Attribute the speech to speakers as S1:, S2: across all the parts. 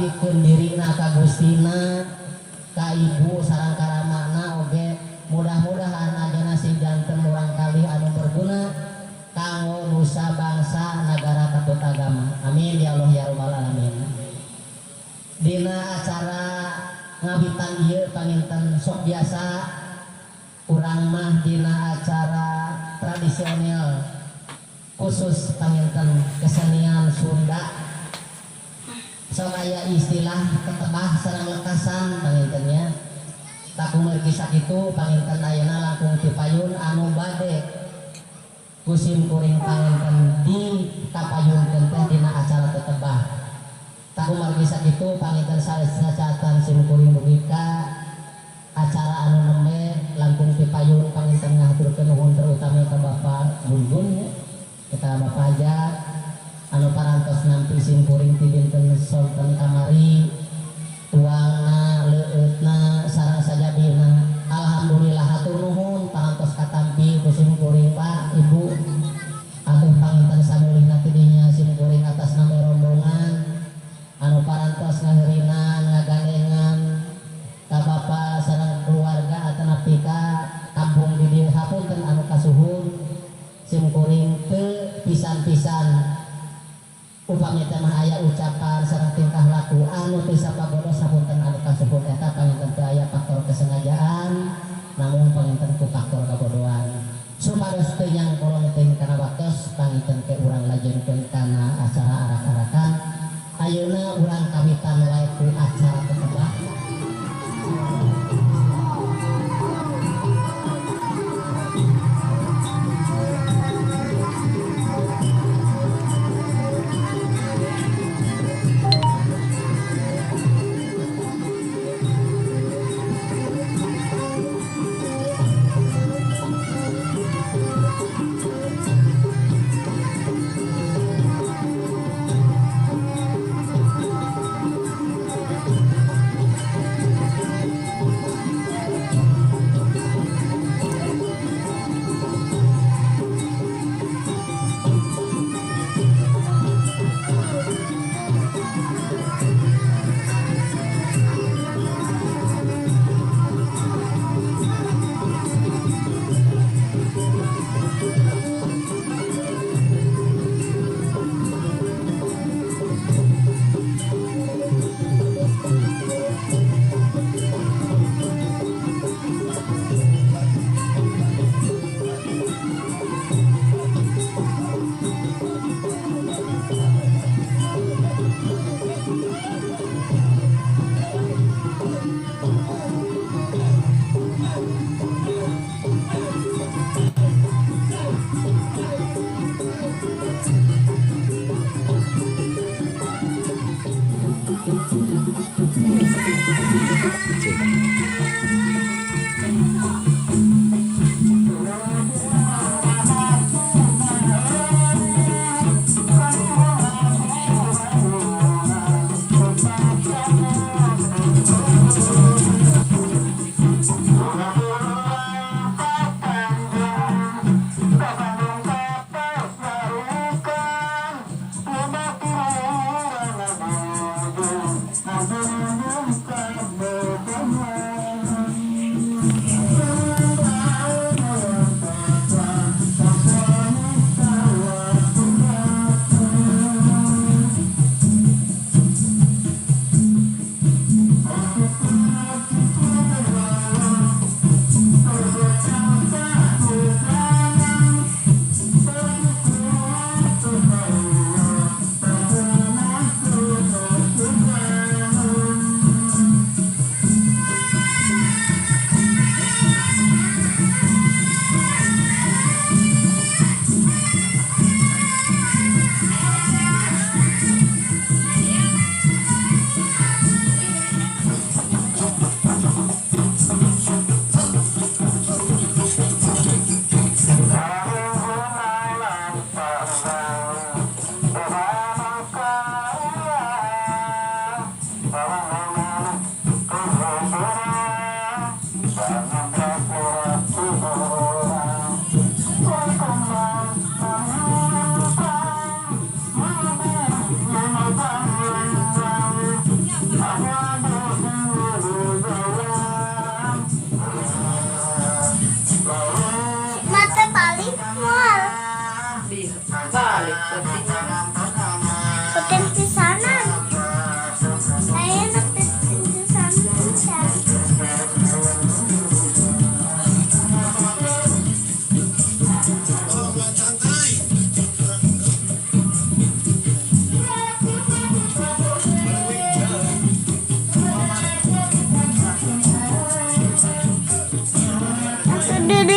S1: ngabdikeun dirina ka Gustina ka ibu sareng ka ramana oge mudah-mudahan ayeuna si janten urang kalih anu berguna kanggo nusa bangsa nagara katut agama. Amin ya Allah ya rabbal alamin. Dina acara ngabitan ieu panginten sok biasa urang mah dina acara tradisional khusus panginten kesenian Sunda sok aya istilah tetebah sareng lekasan pangintennya. Tak kumergi sakitu panginten ayeuna langkung ti payun anu bade kusim kuring panginten di kapayunkeun teh dina acara tetebah. Tak kumergi sakitu panginten sacatan sim kuring dugi ka acara anu nembe langkung ti payun panginten ngaturkeun nuhun terutama ka Bapak Gungun ya. Kita Bapak aja anu parantos nampi sim kuring ti dinten sonten kamari tuangna leueutna sareng sajabina. Alhamdulillah hatur nuhun parantos katampi ku sim kuring Pak Ibu atuh panginten samulihna ti dinya sim kuring atas nama rombongan anu parantos ngaheurinan ngagandengan ka Bapak sareng keluarga atanapi ka kampung di dieu hapunten anu kasuhun sim kuring teu pisan-pisan upami teh mah aya ucapan sareng tingkah laku anu teu sapagodos sapunten anu kasuhun eta panginten teu aya faktor kesengajaan namun panginten ku faktor kabodohan. Supados teu nyangkolong teuing kana waktos panginten ke urang lajengkeun kana acara arak-arakan. Ayeuna urang kawitan wae ku acara tetebah.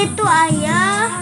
S2: itu ayah.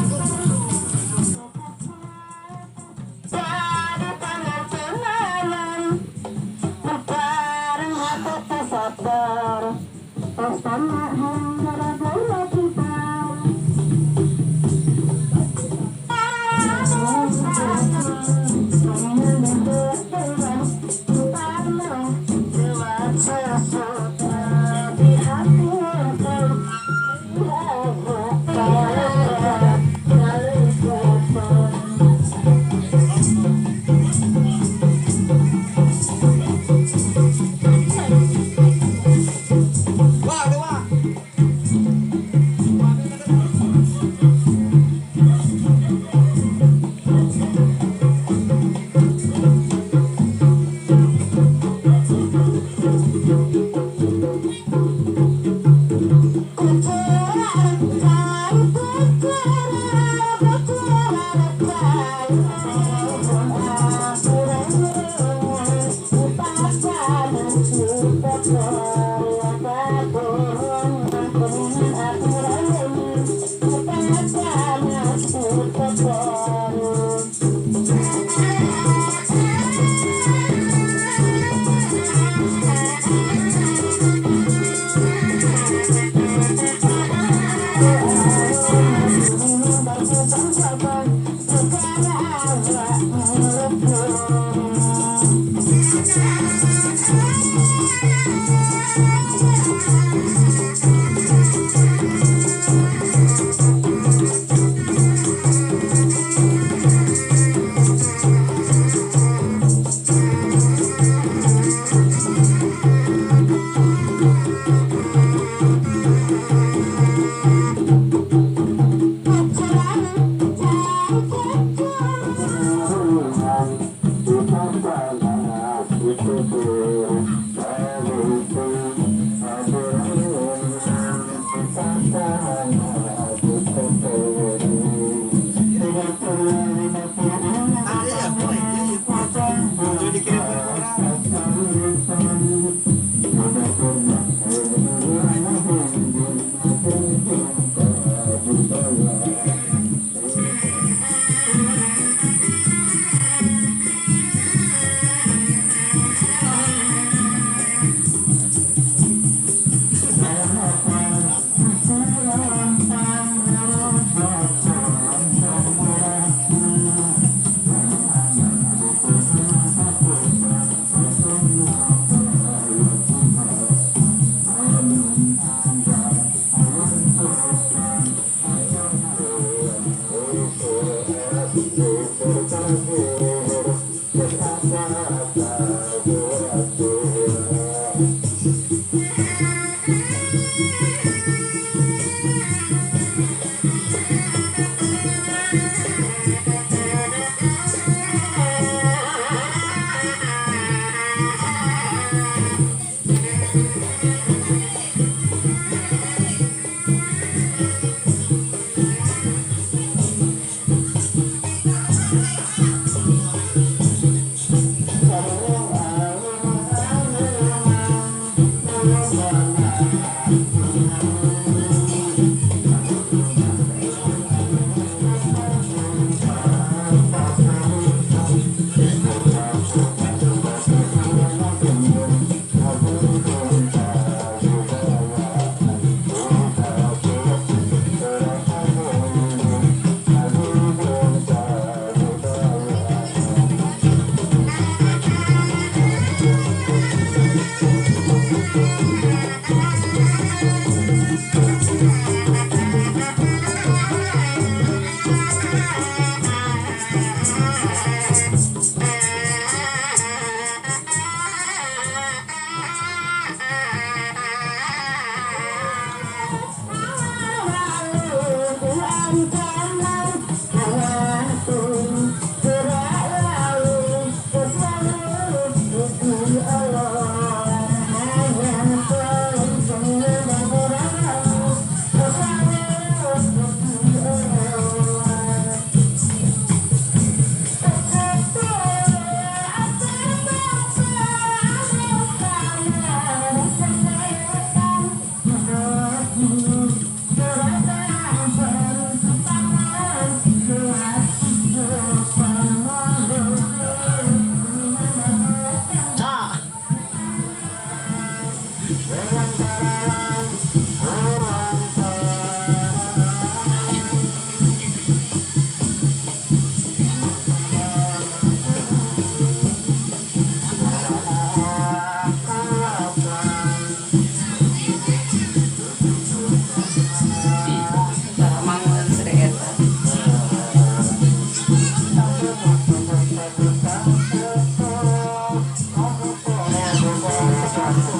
S2: Nah,